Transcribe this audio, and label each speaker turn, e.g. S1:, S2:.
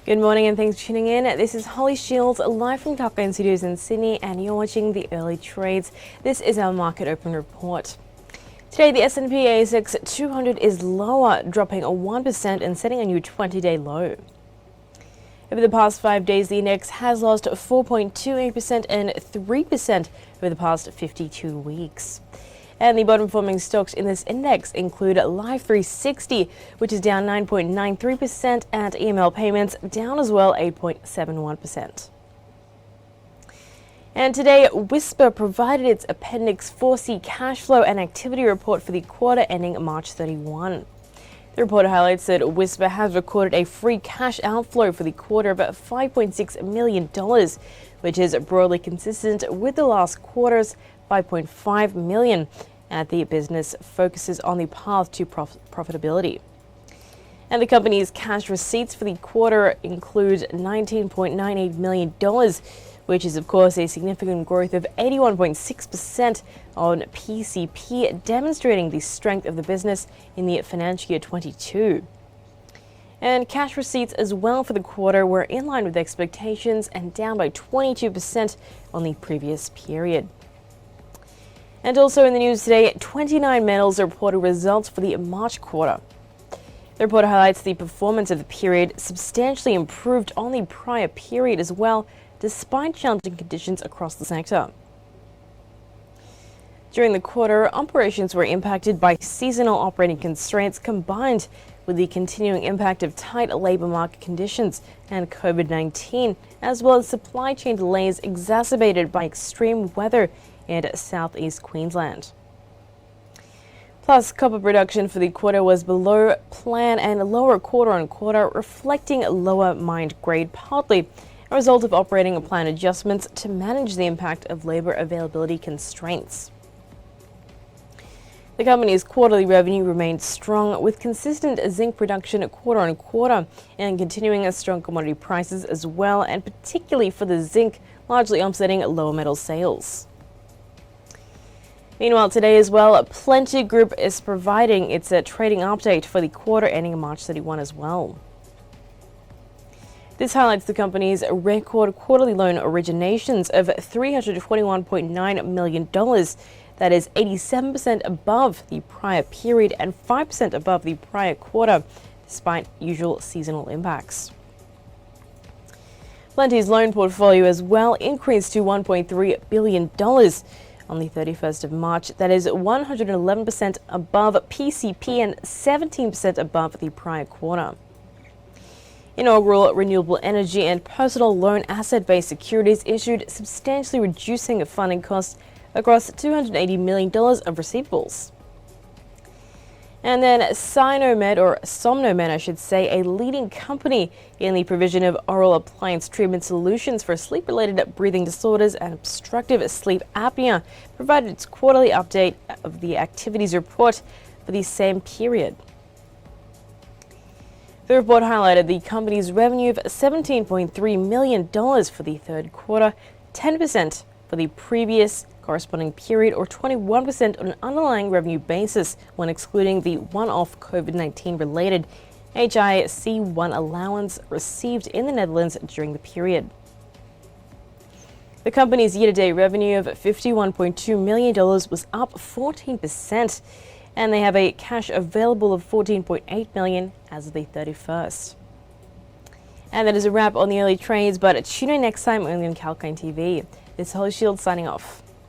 S1: Good morning and thanks for tuning in. This is Holly Shields live from Calcutta Studios in Sydney and you're watching the early trades. This is our market open report. Today the S&P ASX 200 is lower, dropping 1% and setting a new 20-day low. Over the past 5 days, the index has lost 4.28% and 3% over the past 52 weeks. And the bottom performing stocks in this index include Life360, which is down 9.93%, and EML Payments down as well 8.71%. And today, whispir provided its Appendix 4C cash flow and activity report for the quarter ending March 31. The report highlights that whispir has recorded a free cash outflow for the quarter of $5.6 million, which is broadly consistent with the last quarter's $5.5 million, and the business focuses on the path to profitability. And the company's cash receipts for the quarter include $19.98 million, which is of course a significant growth of 81.6% on PCP, demonstrating the strength of the business in the financial year 22. And cash receipts as well for the quarter were in line with expectations and down by 22% on the previous period. And also in the news today, 29 metals reported results for the March quarter. The report highlights the performance of the period substantially improved on the prior period as well, despite challenging conditions across the sector. During the quarter, operations were impacted by seasonal operating constraints combined with the continuing impact of tight labour market conditions and COVID-19, as well as supply chain delays exacerbated by extreme weather in southeast Queensland. Plus, copper production for the quarter was below plan and lower quarter-on-quarter, reflecting lower mined grade, partly a result of operating plan adjustments to manage the impact of labour availability constraints. The company's quarterly revenue remained strong, with consistent zinc production quarter-on-quarter and continuing strong commodity prices as well, and particularly for the zinc, largely offsetting lower metal sales. Meanwhile, today as well, Plenty Group is providing its trading update for the quarter ending March 31 as well. This highlights the company's record quarterly loan originations of $321.9 million. That is 87% above the prior period and 5% above the prior quarter, despite usual seasonal impacts. Plenty's loan portfolio as well increased to $1.3 billion on the 31st of March. That is 111% above PCP and 17% above the prior quarter. Inaugural renewable energy and personal loan asset-based securities issued, substantially reducing funding costs across $280 million of receivables. And then SomnoMed, or SomnoMed I should say, a leading company in the provision of oral appliance treatment solutions for sleep-related breathing disorders and obstructive sleep apnea, provided its quarterly update of the activities report for the same period. The report highlighted the company's revenue of $17.3 million for the third quarter, 10% for the previous corresponding period, or 21% on an underlying revenue basis when excluding the one-off COVID-19 related HIC1 allowance received in the Netherlands during the period. The company's year-to-date revenue of $51.2 million was up 14%, and they have a cash available of $14.8 million as of the 31st. And that is a wrap on the early trades, but tune in next time only on Calcutta TV. This is Holly Shields signing off.